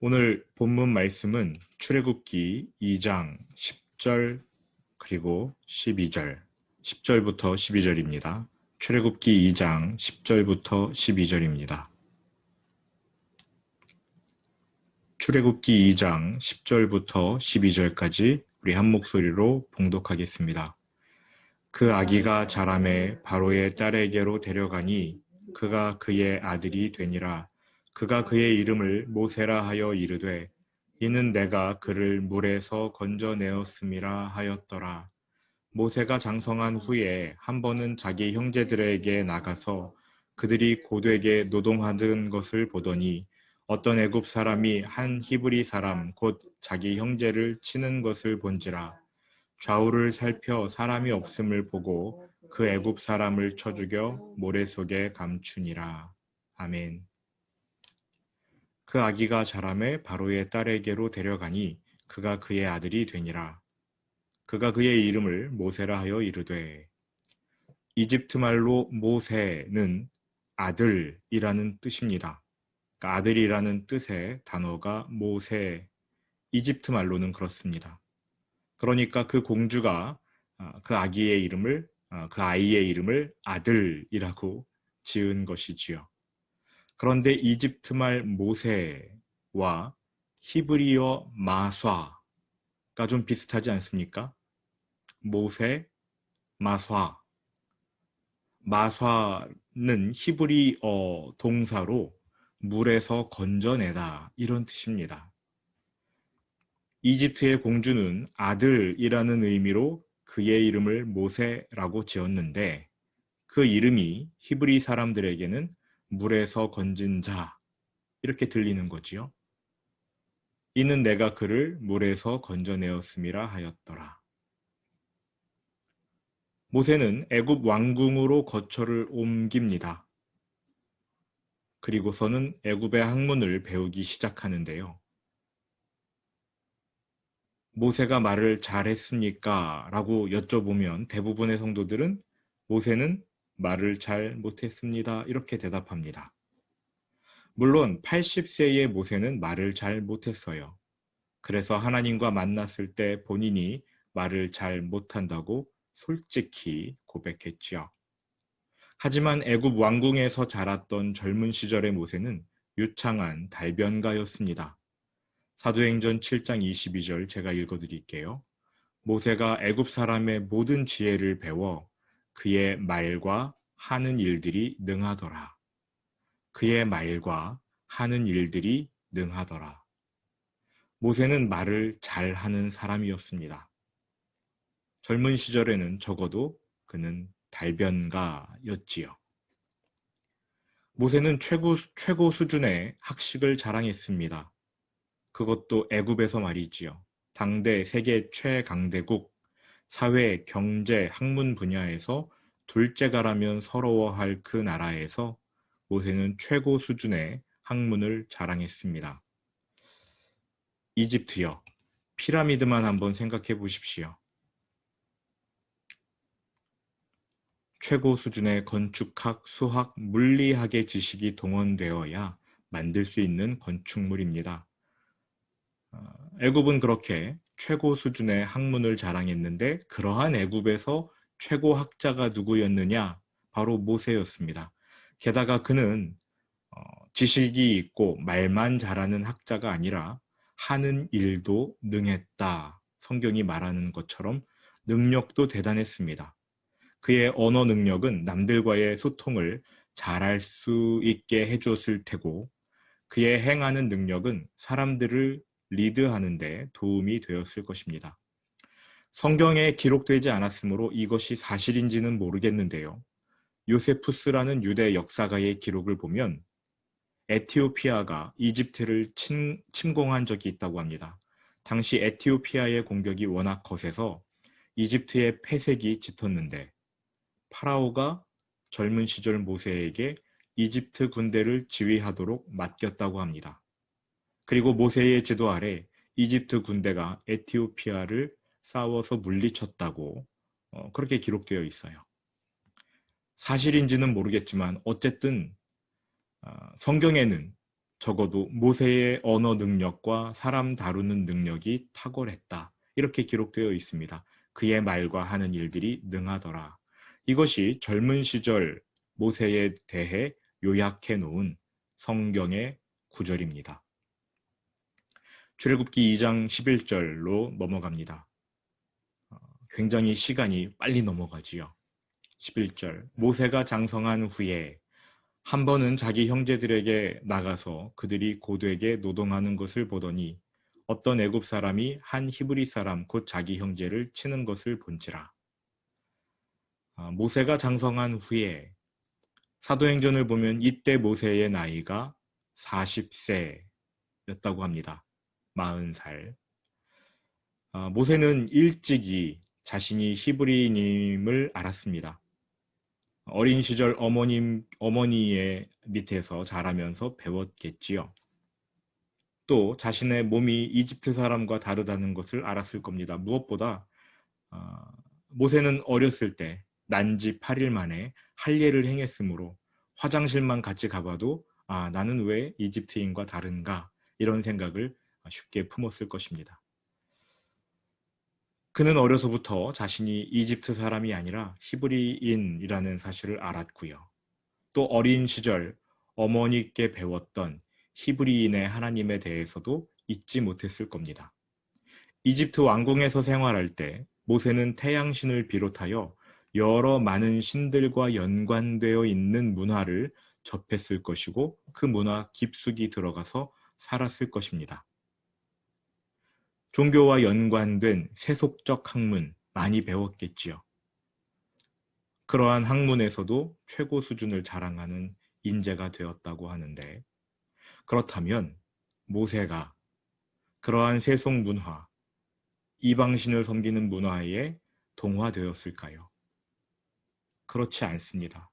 오늘 본문 말씀은 출애굽기 2장 10절 그리고 12절, 10절부터 12절입니다. 출애굽기 2장 10절부터 12절입니다. 출애굽기 2장 10절부터 12절까지 우리 한 목소리로 봉독하겠습니다. 그 아기가 자라매 바로의 딸에게로 데려가니 그가 그의 아들이 되니라. 그가 그의 이름을 모세라 하여 이르되 이는 내가 그를 물에서 건져내었음이라 하였더라. 모세가 장성한 후에 한 번은 자기 형제들에게 나가서 그들이 고되게 노동하던 것을 보더니 어떤 애굽 사람이 한 히브리 사람 곧 자기 형제를 치는 것을 본지라. 좌우를 살펴 사람이 없음을 보고 그 애굽 사람을 쳐 죽여 모래 속에 감추니라. 아멘. 그 아기가 자라매 바로의 딸에게로 데려가니 그가 그의 아들이 되니라. 그가 그의 이름을 모세라 하여 이르되, 이집트 말로 모세는 아들이라는 뜻입니다. 그러니까 아들이라는 뜻의 단어가 모세, 이집트 말로는 그렇습니다. 그러니까 그 공주가 그 아기의 이름을, 그 아이의 이름을 아들이라고 지은 것이지요. 그런데 이집트 말 모세와 히브리어 마쏴가 좀 비슷하지 않습니까? 모세, 마쏴. 마쏴는 히브리어 동사로 물에서 건져내다 이런 뜻입니다. 이집트의 공주는 아들이라는 의미로 그의 이름을 모세라고 지었는데 그 이름이 히브리 사람들에게는 물에서 건진 자 이렇게 들리는 거지요. 이는 내가 그를 물에서 건져내었음이라 하였더라. 모세는 애굽 왕궁으로 거처를 옮깁니다. 그리고서는 애굽의 학문을 배우기 시작하는데요. 모세가 말을 잘했습니까? 라고 여쭤보면 대부분의 성도들은 모세는 말을 잘 못했습니다. 이렇게 대답합니다. 물론 80세의 모세는 말을 잘 못했어요. 그래서 하나님과 만났을 때 본인이 말을 잘 못한다고 솔직히 고백했지요. 하지만 애굽 왕궁에서 자랐던 젊은 시절의 모세는 유창한 달변가였습니다. 사도행전 7장 22절 제가 읽어드릴게요. 모세가 애굽 사람의 모든 지혜를 배워 그의 말과 하는 일들이 능하더라. 그의 말과 하는 일들이 능하더라. 모세는 말을 잘하는 사람이었습니다. 젊은 시절에는 적어도 그는 달변가였지요. 모세는 최고 수준의 학식을 자랑했습니다. 그것도 애굽에서 말이지요. 당대 세계 최강대국, 사회, 경제, 학문 분야에서 둘째가라면 서러워할 그 나라에서 모세는 최고 수준의 학문을 자랑했습니다. 이집트요. 피라미드만 한번 생각해 보십시오. 최고 수준의 건축학, 수학, 물리학의 지식이 동원되어야 만들 수 있는 건축물입니다. 애굽은 그렇게 최고 수준의 학문을 자랑했는데 그러한 애굽에서 최고 학자가 누구였느냐? 바로 모세였습니다. 게다가 그는 지식이 있고 말만 잘하는 학자가 아니라 하는 일도 능했다. 성경이 말하는 것처럼 능력도 대단했습니다. 그의 언어 능력은 남들과의 소통을 잘할 수 있게 해주었을 테고 그의 행하는 능력은 사람들을 리드하는 데 도움이 되었을 것입니다. 성경에 기록되지 않았으므로 이것이 사실인지는 모르겠는데요. 요세푸스라는 유대 역사가의 기록을 보면 에티오피아가 이집트를 침공한 적이 있다고 합니다. 당시 에티오피아의 공격이 워낙 거세서 이집트의 폐색이 짙었는데 파라오가 젊은 시절 모세에게 이집트 군대를 지휘하도록 맡겼다고 합니다. 그리고 모세의 지도 아래 이집트 군대가 에티오피아를 싸워서 물리쳤다고 그렇게 기록되어 있어요. 사실인지는 모르겠지만 어쨌든 성경에는 적어도 모세의 언어 능력과 사람 다루는 능력이 탁월했다. 이렇게 기록되어 있습니다. 그의 말과 하는 일들이 능하더라. 이것이 젊은 시절 모세에 대해 요약해 놓은 성경의 구절입니다. 출애굽기 2장 11절로 넘어갑니다. 굉장히 시간이 빨리 넘어가지요. 11절 모세가 장성한 후에 한 번은 자기 형제들에게 나가서 그들이 고되게 노동하는 것을 보더니 어떤 애굽 사람이 한 히브리 사람 곧 자기 형제를 치는 것을 본지라. 모세가 장성한 후에 사도행전을 보면 이때 모세의 나이가 40세였다고 합니다. 40살. 모세는 일찍이 자신이 히브리인임을 알았습니다. 어린 시절 어머니의 밑에서 자라면서 배웠겠지요. 또 자신의 몸이 이집트 사람과 다르다는 것을 알았을 겁니다. 무엇보다 모세는 어렸을 때 난지 8일 만에 할례를 행했으므로 화장실만 같이 가봐도 나는 왜 이집트인과 다른가 이런 생각을 쉽게 품었을 것입니다. 그는 어려서부터 자신이 이집트 사람이 아니라 히브리인이라는 사실을 알았고요. 또 어린 시절 어머니께 배웠던 히브리인의 하나님에 대해서도 잊지 못했을 겁니다. 이집트 왕궁에서 생활할 때 모세는 태양신을 비롯하여 여러 많은 신들과 연관되어 있는 문화를 접했을 것이고 그 문화 깊숙이 들어가서 살았을 것입니다. 종교와 연관된 세속적 학문 많이 배웠겠지요. 그러한 학문에서도 최고 수준을 자랑하는 인재가 되었다고 하는데 그렇다면 모세가 그러한 세속 문화, 이방신을 섬기는 문화에 동화되었을까요? 그렇지 않습니다.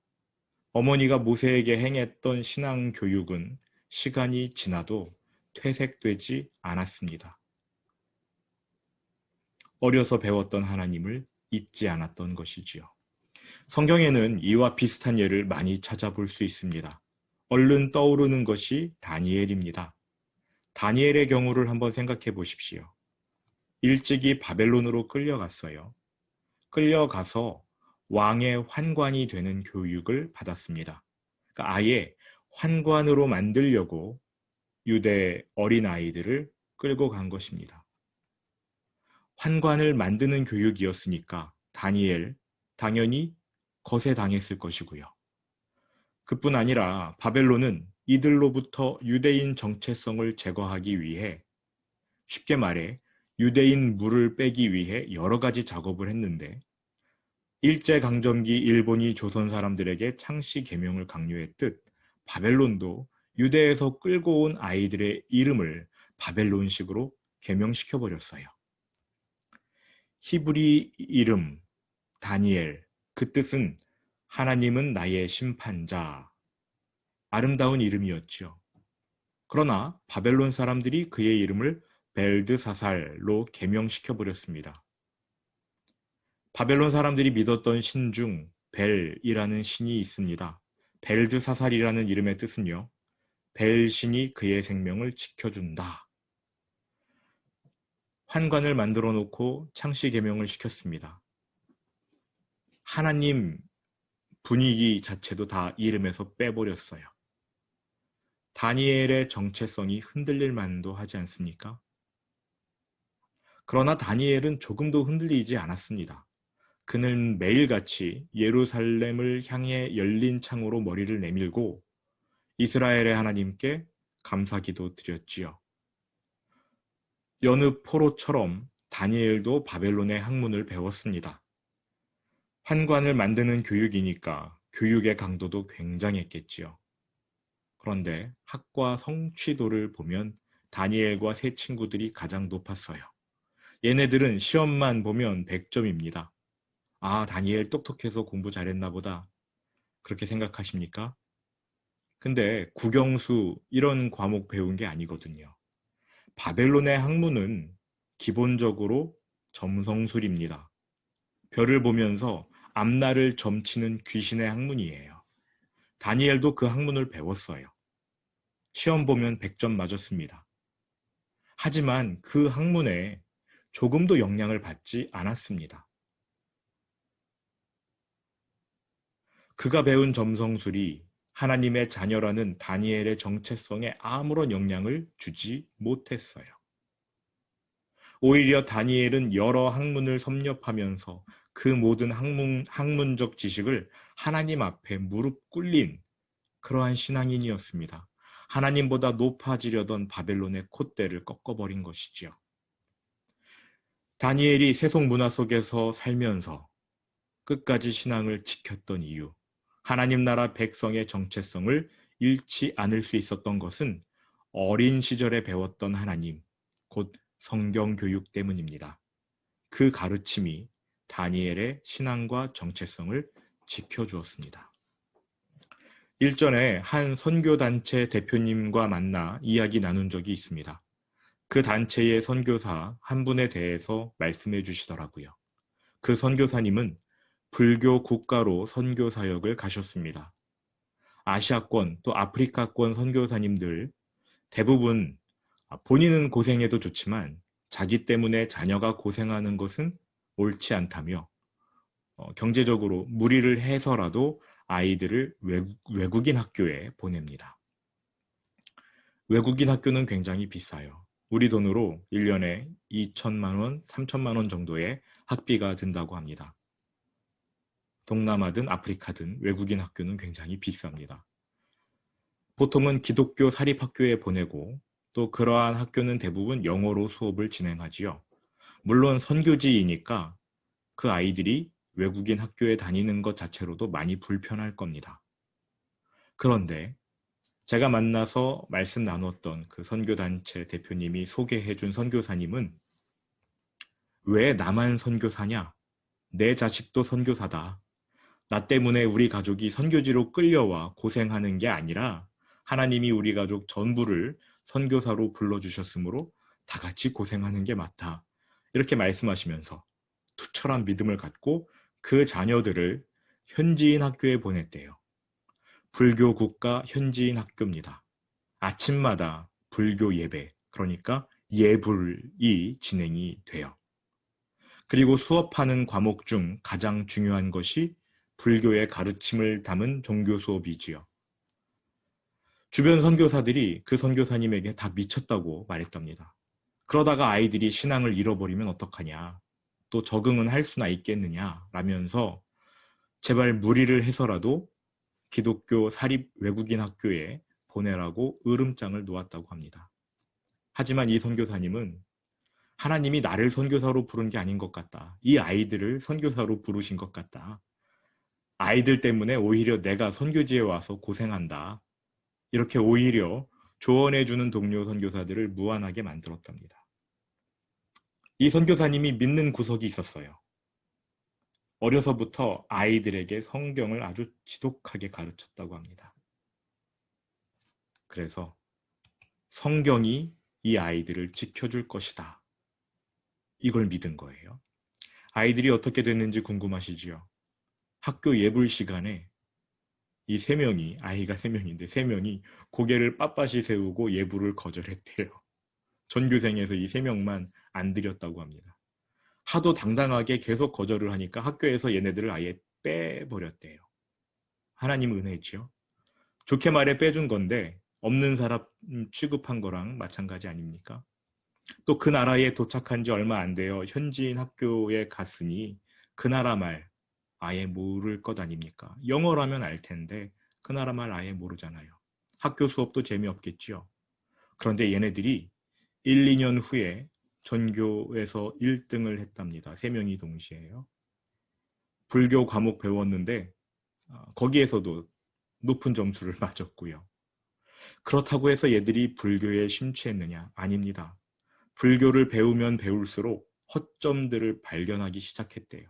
어머니가 모세에게 행했던 신앙 교육은 시간이 지나도 퇴색되지 않았습니다. 어려서 배웠던 하나님을 잊지 않았던 것이지요. 성경에는 이와 비슷한 예를 많이 찾아볼 수 있습니다. 얼른 떠오르는 것이 다니엘입니다. 다니엘의 경우를 한번 생각해 보십시오. 일찍이 바벨론으로 끌려갔어요. 끌려가서 왕의 환관이 되는 교육을 받았습니다. 그러니까 아예 환관으로 만들려고 유대 어린아이들을 끌고 간 것입니다. 환관을 만드는 교육이었으니까 다니엘 당연히 거세당했을 것이고요. 그뿐 아니라 바벨론은 이들로부터 유대인 정체성을 제거하기 위해 쉽게 말해 유대인 물을 빼기 위해 여러 가지 작업을 했는데 일제강점기 일본이 조선 사람들에게 창씨 계명을 강요했듯 바벨론도 유대에서 끌고 온 아이들의 이름을 바벨론식으로 계명시켜버렸어요. 히브리 이름 다니엘, 그 뜻은 하나님은 나의 심판자, 아름다운 이름이었죠. 그러나 바벨론 사람들이 그의 이름을 벨드사살로 계명시켜버렸습니다. 바벨론 사람들이 믿었던 신 중 벨이라는 신이 있습니다. 벨드사살이라는 이름의 뜻은요, 벨 신이 그의 생명을 지켜준다. 환관을 만들어 놓고 창씨 계명을 시켰습니다. 하나님 분위기 자체도 다 이름에서 빼버렸어요. 다니엘의 정체성이 흔들릴 만도 하지 않습니까? 그러나 다니엘은 조금도 흔들리지 않았습니다. 그는 매일같이 예루살렘을 향해 열린 창으로 머리를 내밀고 이스라엘의 하나님께 감사기도 드렸지요. 여느 포로처럼 다니엘도 바벨론의 학문을 배웠습니다. 환관을 만드는 교육이니까 교육의 강도도 굉장했겠지요. 그런데 학과 성취도를 보면 다니엘과 세 친구들이 가장 높았어요. 얘네들은 시험만 보면 100점입니다. 다니엘 똑똑해서 공부 잘했나 보다. 그렇게 생각하십니까? 근데 국영수 이런 과목 배운 게 아니거든요. 바벨론의 학문은 기본적으로 점성술입니다. 별을 보면서 앞날을 점치는 귀신의 학문이에요. 다니엘도 그 학문을 배웠어요. 시험 보면 100점 맞았습니다. 하지만 그 학문에 조금도 영향을 받지 않았습니다. 그가 배운 점성술이 하나님의 자녀라는 다니엘의 정체성에 아무런 영향을 주지 못했어요. 오히려 다니엘은 여러 학문을 섭렵하면서 그 모든 학문적 지식을 하나님 앞에 무릎 꿇린 그러한 신앙인이었습니다. 하나님보다 높아지려던 바벨론의 콧대를 꺾어버린 것이지요. 다니엘이 세속 문화 속에서 살면서 끝까지 신앙을 지켰던 이유, 하나님 나라 백성의 정체성을 잃지 않을 수 있었던 것은 어린 시절에 배웠던 하나님, 곧 성경 교육 때문입니다. 그 가르침이 다니엘의 신앙과 정체성을 지켜주었습니다. 일전에 한 선교단체 대표님과 만나 이야기 나눈 적이 있습니다. 그 단체의 선교사 한 분에 대해서 말씀해 주시더라고요. 그 선교사님은 불교 국가로 선교 사역을 가셨습니다. 아시아권 또 아프리카권 선교사님들 대부분 본인은 고생해도 좋지만 자기 때문에 자녀가 고생하는 것은 옳지 않다며 경제적으로 무리를 해서라도 아이들을 외국인 학교에 보냅니다. 외국인 학교는 굉장히 비싸요. 우리 돈으로 1년에 2천만 원, 3천만 원 정도의 학비가 든다고 합니다. 동남아든 아프리카든 외국인 학교는 굉장히 비쌉니다. 보통은 기독교 사립학교에 보내고 또 그러한 학교는 대부분 영어로 수업을 진행하지요. 물론 선교지이니까 그 아이들이 외국인 학교에 다니는 것 자체로도 많이 불편할 겁니다. 그런데 제가 만나서 말씀 나눴던 그 선교단체 대표님이 소개해준 선교사님은 왜 나만 선교사냐? 내 자식도 선교사다. 나 때문에 우리 가족이 선교지로 끌려와 고생하는 게 아니라 하나님이 우리 가족 전부를 선교사로 불러주셨으므로 다 같이 고생하는 게 맞다. 이렇게 말씀하시면서 투철한 믿음을 갖고 그 자녀들을 현지인 학교에 보냈대요. 불교 국가 현지인 학교입니다. 아침마다 불교 예배, 그러니까 예불이 진행이 돼요. 그리고 수업하는 과목 중 가장 중요한 것이 불교의 가르침을 담은 종교 수업이지요. 주변 선교사들이 그 선교사님에게 다 미쳤다고 말했답니다. 그러다가 아이들이 신앙을 잃어버리면 어떡하냐, 또 적응은 할 수나 있겠느냐 라면서 제발 무리를 해서라도 기독교 사립 외국인 학교에 보내라고 으름장을 놓았다고 합니다. 하지만 이 선교사님은 하나님이 나를 선교사로 부른 게 아닌 것 같다. 이 아이들을 선교사로 부르신 것 같다. 아이들 때문에 오히려 내가 선교지에 와서 고생한다. 이렇게 오히려 조언해주는 동료 선교사들을 무안하게 만들었답니다. 이 선교사님이 믿는 구석이 있었어요. 어려서부터 아이들에게 성경을 아주 지독하게 가르쳤다고 합니다. 그래서 성경이 이 아이들을 지켜줄 것이다. 이걸 믿은 거예요. 아이들이 어떻게 됐는지 궁금하시지요? 학교 예불 시간에 이 세 명이, 아이가 세 명인데 세 명이 고개를 빳빳이 세우고 예불을 거절했대요. 전교생에서 이 세 명만 안 드렸다고 합니다. 하도 당당하게 계속 거절을 하니까 학교에서 얘네들을 아예 빼버렸대요. 하나님 은혜지요. 좋게 말해 빼준 건데 없는 사람 취급한 거랑 마찬가지 아닙니까? 또 그 나라에 도착한 지 얼마 안 되어 현지인 학교에 갔으니 그 나라 말 아예 모를 것 아닙니까? 영어라면 알 텐데 그 나라 말 아예 모르잖아요. 학교 수업도 재미없겠지요. 그런데 얘네들이 1, 2년 후에 전교에서 1등을 했답니다. 3명이 동시에요. 불교 과목 배웠는데 거기에서도 높은 점수를 맞았고요. 그렇다고 해서 얘들이 불교에 심취했느냐? 아닙니다. 불교를 배우면 배울수록 허점들을 발견하기 시작했대요.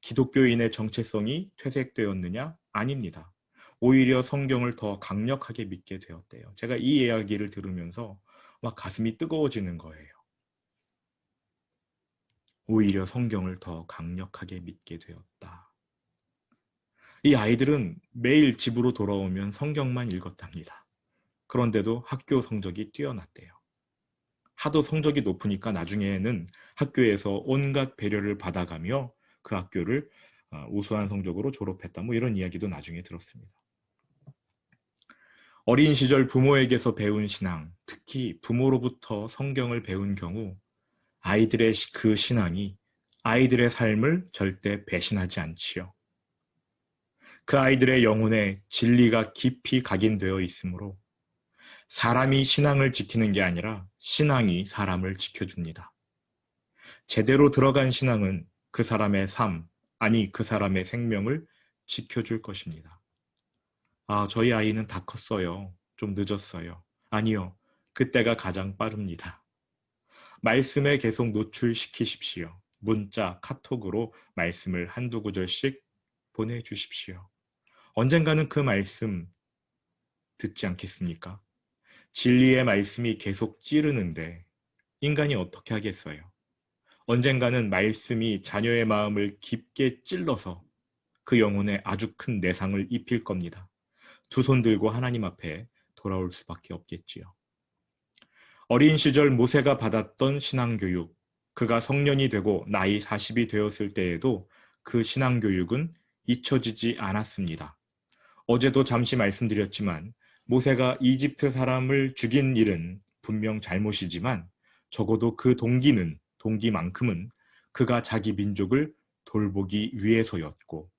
기독교인의 정체성이 퇴색되었느냐? 아닙니다. 오히려 성경을 더 강력하게 믿게 되었대요. 제가 이 이야기를 들으면서 막 가슴이 뜨거워지는 거예요. 오히려 성경을 더 강력하게 믿게 되었다. 이 아이들은 매일 집으로 돌아오면 성경만 읽었답니다. 그런데도 학교 성적이 뛰어났대요. 하도 성적이 높으니까 나중에는 학교에서 온갖 배려를 받아가며 그 학교를 우수한 성적으로 졸업했다. 뭐 이런 이야기도 나중에 들었습니다. 어린 시절 부모에게서 배운 신앙, 특히 부모로부터 성경을 배운 경우 아이들의 그 신앙이 아이들의 삶을 절대 배신하지 않지요. 그 아이들의 영혼에 진리가 깊이 각인되어 있으므로 사람이 신앙을 지키는 게 아니라 신앙이 사람을 지켜줍니다. 제대로 들어간 신앙은 그 사람의 삶, 아니 그 사람의 생명을 지켜줄 것입니다. 아, 저희 아이는 다 컸어요. 좀 늦었어요. 아니요, 그때가 가장 빠릅니다. 말씀에 계속 노출시키십시오. 문자, 카톡으로 말씀을 한두 구절씩 보내주십시오. 언젠가는 그 말씀 듣지 않겠습니까? 진리의 말씀이 계속 찌르는데 인간이 어떻게 하겠어요? 언젠가는 말씀이 자녀의 마음을 깊게 찔러서 그 영혼에 아주 큰 내상을 입힐 겁니다. 두 손 들고 하나님 앞에 돌아올 수밖에 없겠지요. 어린 시절 모세가 받았던 신앙교육, 그가 성년이 되고 나이 40이 되었을 때에도 그 신앙교육은 잊혀지지 않았습니다. 어제도 잠시 말씀드렸지만 모세가 이집트 사람을 죽인 일은 분명 잘못이지만 적어도 그 동기만큼은 그가 자기 민족을 돌보기 위해서였고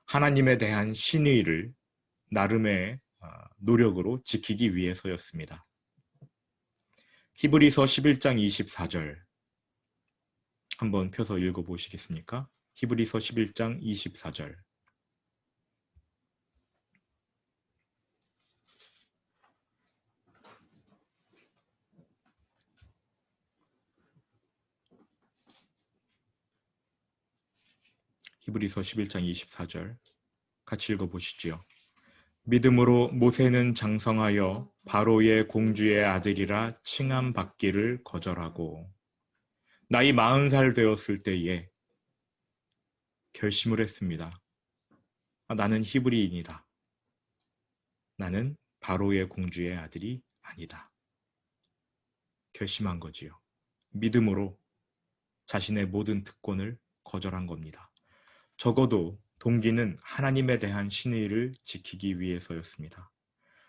하나님에 대한 신의를 나름의 노력으로 지키기 위해서였습니다. 히브리서 11장 24절 한번 펴서 읽어보시겠습니까? 히브리서 11장 24절 히브리서 11장 24절 같이 읽어보시지요. 믿음으로 모세는 장성하여 바로의 공주의 아들이라 칭함받기를 거절하고 나이 40살 되었을 때에 결심을 했습니다. 나는 히브리인이다. 나는 바로의 공주의 아들이 아니다. 결심한 거지요. 믿음으로 자신의 모든 특권을 거절한 겁니다. 적어도 동기는 하나님에 대한 신의를 지키기 위해서였습니다.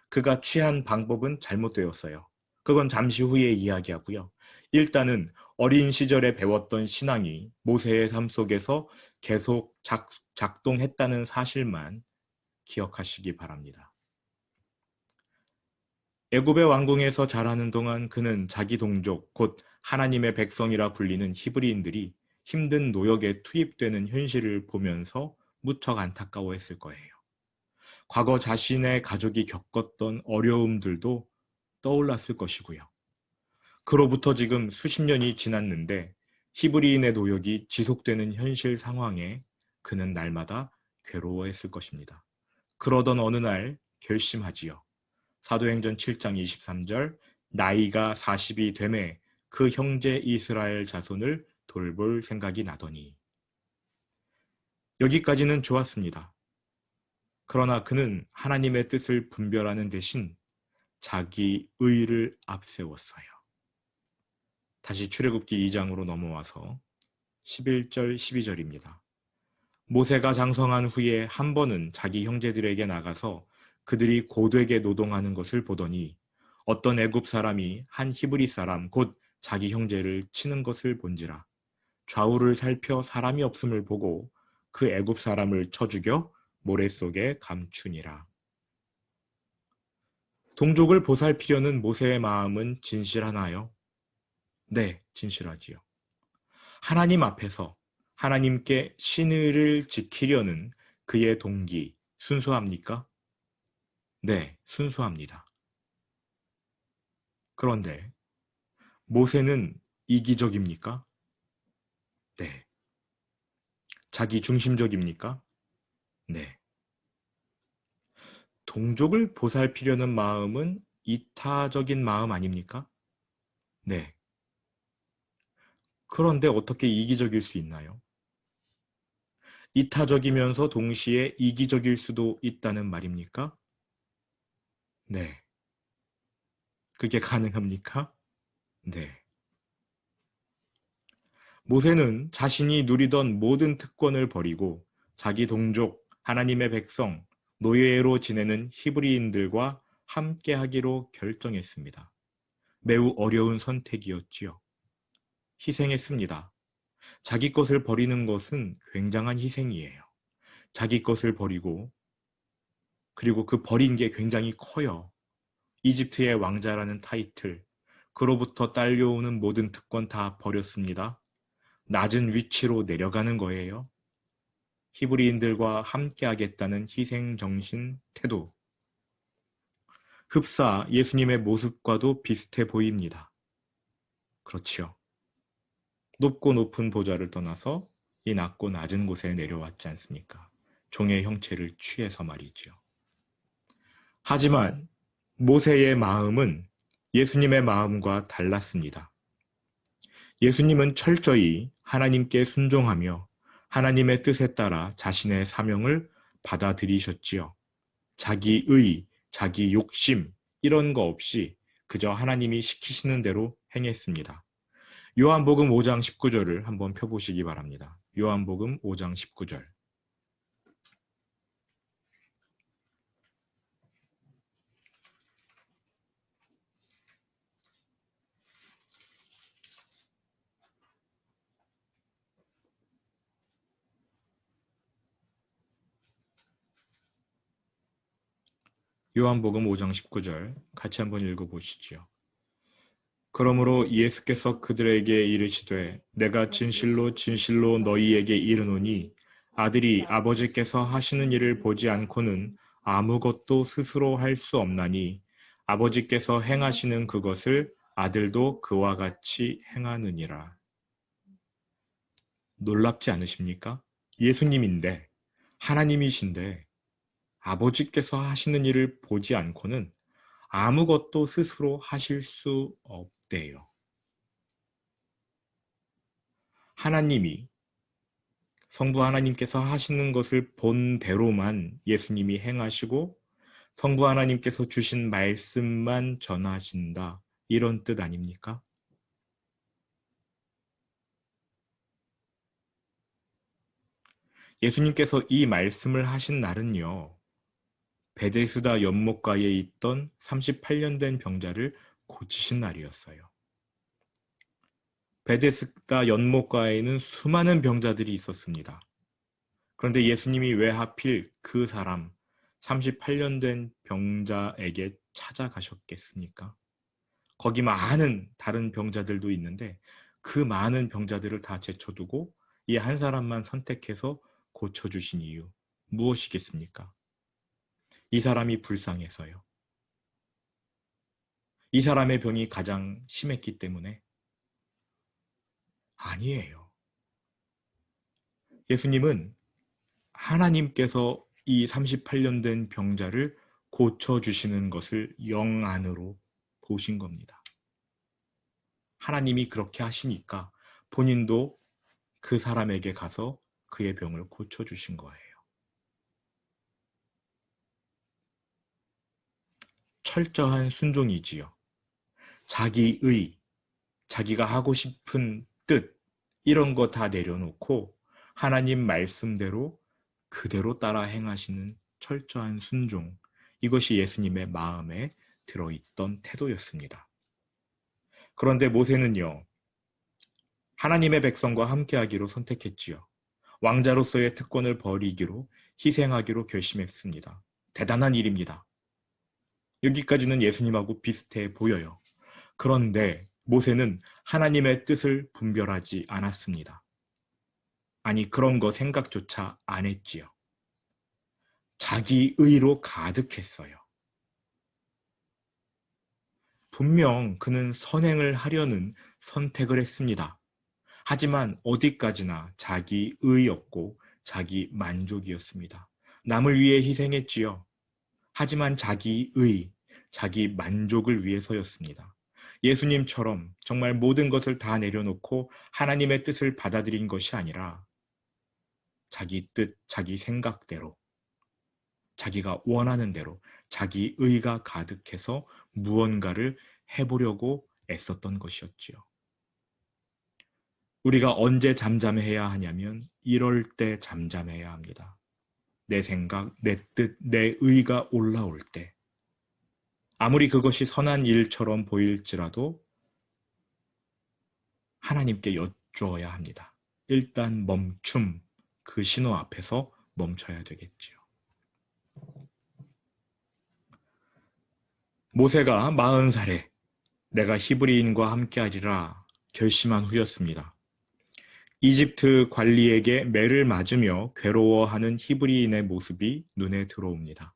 그가 취한 방법은 잘못되었어요. 그건 잠시 후에 이야기하고요. 일단은 어린 시절에 배웠던 신앙이 모세의 삶 속에서 계속 작동했다는 사실만 기억하시기 바랍니다. 애굽의 왕궁에서 자라는 동안 그는 자기 동족, 곧 하나님의 백성이라 불리는 히브리인들이 힘든 노역에 투입되는 현실을 보면서 무척 안타까워했을 거예요. 과거 자신의 가족이 겪었던 어려움들도 떠올랐을 것이고요. 그로부터 지금 수십 년이 지났는데 히브리인의 노역이 지속되는 현실 상황에 그는 날마다 괴로워했을 것입니다. 그러던 어느 날 결심하지요. 사도행전 7장 23절 나이가 40이 되매 그 형제 이스라엘 자손을 돌볼 생각이 나더니 여기까지는 좋았습니다. 그러나 그는 하나님의 뜻을 분별하는 대신 자기 의를 앞세웠어요. 다시 출애굽기 2장으로 넘어와서 11절 12절입니다. 모세가 장성한 후에 한 번은 자기 형제들에게 나가서 그들이 고되게 노동하는 것을 보더니 어떤 애굽 사람이 한 히브리 사람 곧 자기 형제를 치는 것을 본지라 좌우를 살펴 사람이 없음을 보고 그 애굽 사람을 쳐 죽여 모래 속에 감추니라. 동족을 보살피려는 모세의 마음은 진실하나요? 네, 진실하지요. 하나님 앞에서 하나님께 신의를 지키려는 그의 동기 순수합니까? 네, 순수합니다. 그런데 모세는 이기적입니까? 네. 자기 중심적입니까? 네. 동족을 보살피려는 마음은 이타적인 마음 아닙니까? 네. 그런데 어떻게 이기적일 수 있나요? 이타적이면서 동시에 이기적일 수도 있다는 말입니까? 네. 그게 가능합니까? 네. 모세는 자신이 누리던 모든 특권을 버리고 자기 동족, 하나님의 백성, 노예로 지내는 히브리인들과 함께 하기로 결정했습니다. 매우 어려운 선택이었지요. 희생했습니다. 자기 것을 버리는 것은 굉장한 희생이에요. 자기 것을 버리고, 그리고 그 버린 게 굉장히 커요. 이집트의 왕자라는 타이틀, 그로부터 딸려오는 모든 특권 다 버렸습니다. 낮은 위치로 내려가는 거예요. 히브리인들과 함께하겠다는 희생정신 태도. 흡사 예수님의 모습과도 비슷해 보입니다. 그렇지요. 높고 높은 보좌를 떠나서 이 낮고 낮은 곳에 내려왔지 않습니까? 종의 형체를 취해서 말이지요. 하지만 모세의 마음은 예수님의 마음과 달랐습니다. 예수님은 철저히 하나님께 순종하며 하나님의 뜻에 따라 자신의 사명을 받아들이셨지요. 자기의, 자기 욕심 이런 거 없이 그저 하나님이 시키시는 대로 행했습니다. 요한복음 5장 19절을 한번 펴보시기 바랍니다. 요한복음 5장 19절. 요한복음 5장 19절 같이 한번 읽어보시죠. 그러므로 예수께서 그들에게 이르시되 내가 진실로 진실로 너희에게 이르노니 아들이 아버지께서 하시는 일을 보지 않고는 아무것도 스스로 할 수 없나니 아버지께서 행하시는 그것을 아들도 그와 같이 행하느니라. 놀랍지 않으십니까? 예수님인데 하나님이신데 아버지께서 하시는 일을 보지 않고는 아무것도 스스로 하실 수 없대요. 하나님이 성부 하나님께서 하시는 것을 본 대로만 예수님이 행하시고 성부 하나님께서 주신 말씀만 전하신다. 이런 뜻 아닙니까? 예수님께서 이 말씀을 하신 날은요. 베데스다 연못가에 있던 38년 된 병자를 고치신 날이었어요. 베데스다 연못가에는 수많은 병자들이 있었습니다. 그런데 예수님이 왜 하필 그 사람 38년 된 병자에게 찾아가셨겠습니까? 거기 많은 다른 병자들도 있는데 그 많은 병자들을 다 제쳐두고 이 한 사람만 선택해서 고쳐주신 이유 무엇이겠습니까? 이 사람이 불쌍해서요. 이 사람의 병이 가장 심했기 때문에 아니에요. 예수님은 하나님께서 이 38년 된 병자를 고쳐주시는 것을 영안으로 보신 겁니다. 하나님이 그렇게 하시니까 본인도 그 사람에게 가서 그의 병을 고쳐주신 거예요. 철저한 순종이지요. 자기의, 자기가 하고 싶은 뜻, 이런 거 다 내려놓고 하나님 말씀대로 그대로 따라 행하시는 철저한 순종, 이것이 예수님의 마음에 들어있던 태도였습니다. 그런데 모세는요, 하나님의 백성과 함께하기로 선택했지요. 왕자로서의 특권을 버리기로, 희생하기로 결심했습니다. 대단한 일입니다. 여기까지는 예수님하고 비슷해 보여요. 그런데 모세는 하나님의 뜻을 분별하지 않았습니다. 아니, 그런 거 생각조차 안 했지요. 자기 의로 가득했어요. 분명 그는 선행을 하려는 선택을 했습니다. 하지만 어디까지나 자기 의였고 자기 만족이었습니다. 남을 위해 희생했지요. 하지만 자기 의, 자기 만족을 위해서였습니다. 예수님처럼 정말 모든 것을 다 내려놓고 하나님의 뜻을 받아들인 것이 아니라 자기 뜻, 자기 생각대로, 자기가 원하는 대로 자기 의가 가득해서 무언가를 해보려고 애썼던 것이었지요. 우리가 언제 잠잠해야 하냐면 이럴 때 잠잠해야 합니다. 내 생각, 내 뜻, 내 의가 올라올 때, 아무리 그것이 선한 일처럼 보일지라도 하나님께 여쭈어야 합니다. 일단 멈춤, 그 신호 앞에서 멈춰야 되겠지요. 모세가 40살에 내가 히브리인과 함께하리라 결심한 후였습니다. 이집트 관리에게 매를 맞으며 괴로워하는 히브리인의 모습이 눈에 들어옵니다.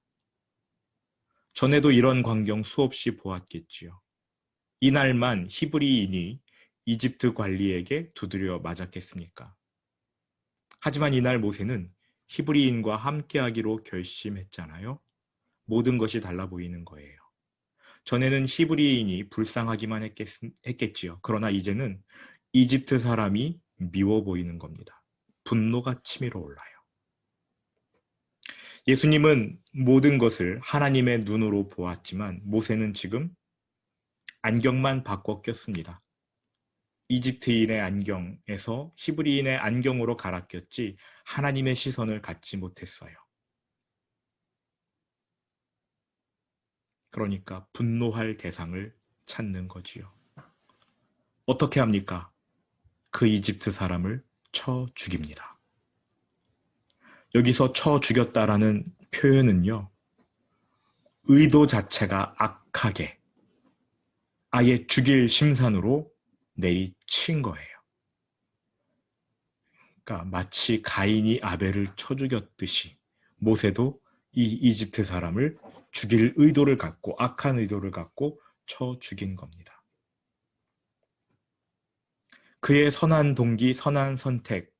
전에도 이런 광경 수없이 보았겠지요. 이날만 히브리인이 이집트 관리에게 두드려 맞았겠습니까? 하지만 이날 모세는 히브리인과 함께하기로 결심했잖아요. 모든 것이 달라 보이는 거예요. 전에는 히브리인이 불쌍하기만 했겠지요. 그러나 이제는 이집트 사람이 미워 보이는 겁니다. 분노가 치밀어 올라요. 예수님은 모든 것을 하나님의 눈으로 보았지만 모세는 지금 안경만 바꿔 꼈습니다. 이집트인의 안경에서 히브리인의 안경으로 갈아 꼈지 하나님의 시선을 갖지 못했어요. 그러니까 분노할 대상을 찾는 거지요. 어떻게 합니까? 그 이집트 사람을 쳐 죽입니다. 여기서 쳐 죽였다라는 표현은요, 의도 자체가 악하게 아예 죽일 심산으로 내리친 거예요. 그러니까 마치 가인이 아벨을 쳐 죽였듯이 모세도 이 이집트 사람을 죽일 의도를 갖고 악한 의도를 갖고 쳐 죽인 겁니다. 그의 선한 동기, 선한 선택,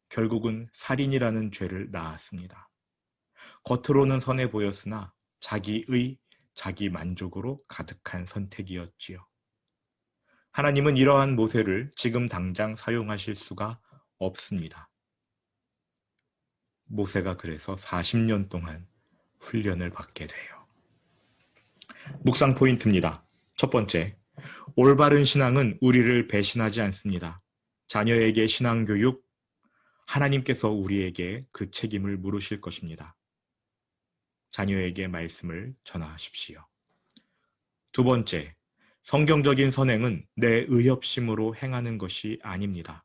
결국은 살인이라는 죄를 낳았습니다. 겉으로는 선해 보였으나 자기의, 자기 만족으로 가득한 선택이었지요. 하나님은 이러한 모세를 지금 당장 사용하실 수가 없습니다. 모세가 그래서 40년 동안 훈련을 받게 돼요. 묵상 포인트입니다. 첫 번째, 올바른 신앙은 우리를 배신하지 않습니다. 자녀에게 신앙교육, 하나님께서 우리에게 그 책임을 물으실 것입니다. 자녀에게 말씀을 전하십시오. 두 번째, 성경적인 선행은 내 의협심으로 행하는 것이 아닙니다.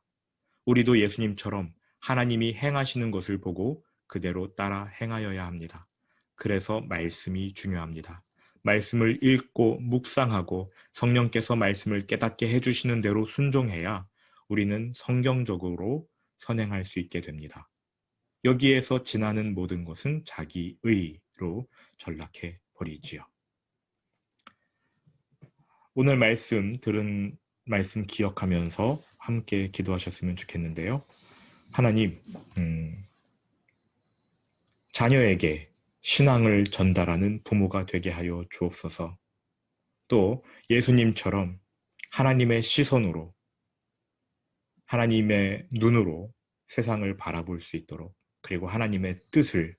우리도 예수님처럼 하나님이 행하시는 것을 보고 그대로 따라 행하여야 합니다. 그래서 말씀이 중요합니다. 말씀을 읽고 묵상하고 성령께서 말씀을 깨닫게 해주시는 대로 순종해야 우리는 성경적으로 선행할 수 있게 됩니다. 여기에서 지나는 모든 것은 자기의로 전락해 버리지요. 오늘 들은 말씀 기억하면서 함께 기도하셨으면 좋겠는데요. 하나님, 자녀에게 신앙을 전달하는 부모가 되게 하여 주옵소서. 또 예수님처럼 하나님의 시선으로, 하나님의 눈으로 세상을 바라볼 수 있도록, 그리고 하나님의 뜻을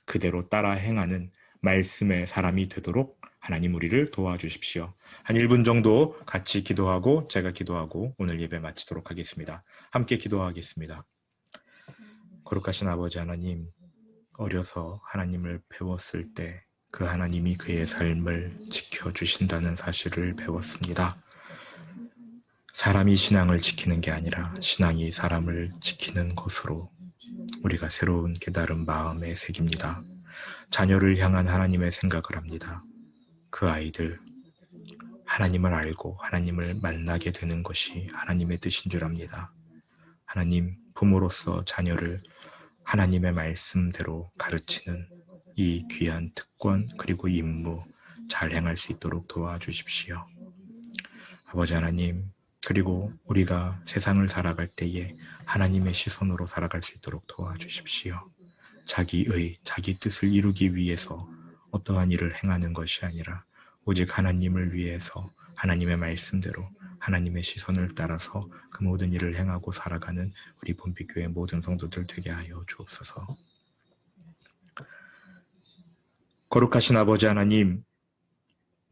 그대로 따라 행하는 말씀의 사람이 되도록 하나님 우리를 도와주십시오. 한 1분 정도 같이 기도하고 제가 기도하고 오늘 예배 마치도록 하겠습니다. 함께 기도하겠습니다. 거룩하신 아버지 하나님, 어려서 하나님을 배웠을 때 그 하나님이 그의 삶을 지켜주신다는 사실을 배웠습니다. 사람이 신앙을 지키는 게 아니라 신앙이 사람을 지키는 것으로 우리가 새로운 깨달은 마음에 새깁니다. 자녀를 향한 하나님의 생각을 합니다. 그 아이들 하나님을 알고 하나님을 만나게 되는 것이 하나님의 뜻인 줄 압니다. 하나님, 부모로서 자녀를 하나님의 말씀대로 가르치는 이 귀한 특권 그리고 임무 잘 행할 수 있도록 도와주십시오. 아버지 하나님, 그리고 우리가 세상을 살아갈 때에 하나님의 시선으로 살아갈 수 있도록 도와주십시오. 자기의, 자기 뜻을 이루기 위해서 어떠한 일을 행하는 것이 아니라 오직 하나님을 위해서 하나님의 말씀대로 하나님의 시선을 따라서 그 모든 일을 행하고 살아가는 우리 본빛교회 모든 성도들 되게 하여 주옵소서. 거룩하신 아버지 하나님,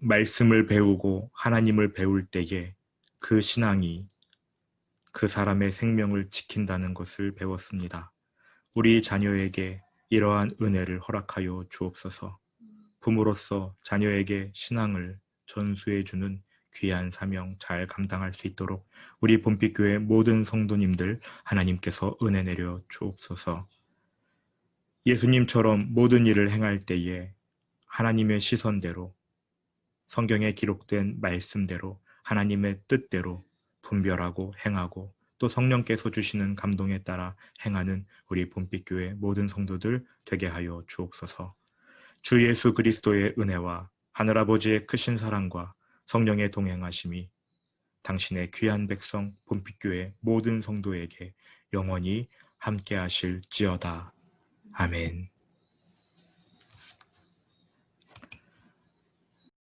말씀을 배우고 하나님을 배울 때에 그 신앙이 그 사람의 생명을 지킨다는 것을 배웠습니다. 우리 자녀에게 이러한 은혜를 허락하여 주옵소서. 부모로서 자녀에게 신앙을 전수해주는 귀한 사명 잘 감당할 수 있도록 우리 본빛교회 모든 성도님들 하나님께서 은혜 내려 주옵소서. 예수님처럼 모든 일을 행할 때에 하나님의 시선대로 성경에 기록된 말씀대로 하나님의 뜻대로 분별하고 행하고 또 성령께서 주시는 감동에 따라 행하는 우리 본빛교회 모든 성도들 되게 하여 주옵소서. 주 예수 그리스도의 은혜와 하늘아버지의 크신 사랑과 성령의 동행하심이 당신의 귀한 백성 본빛교회 모든 성도에게 영원히 함께 하실지어다. 아멘.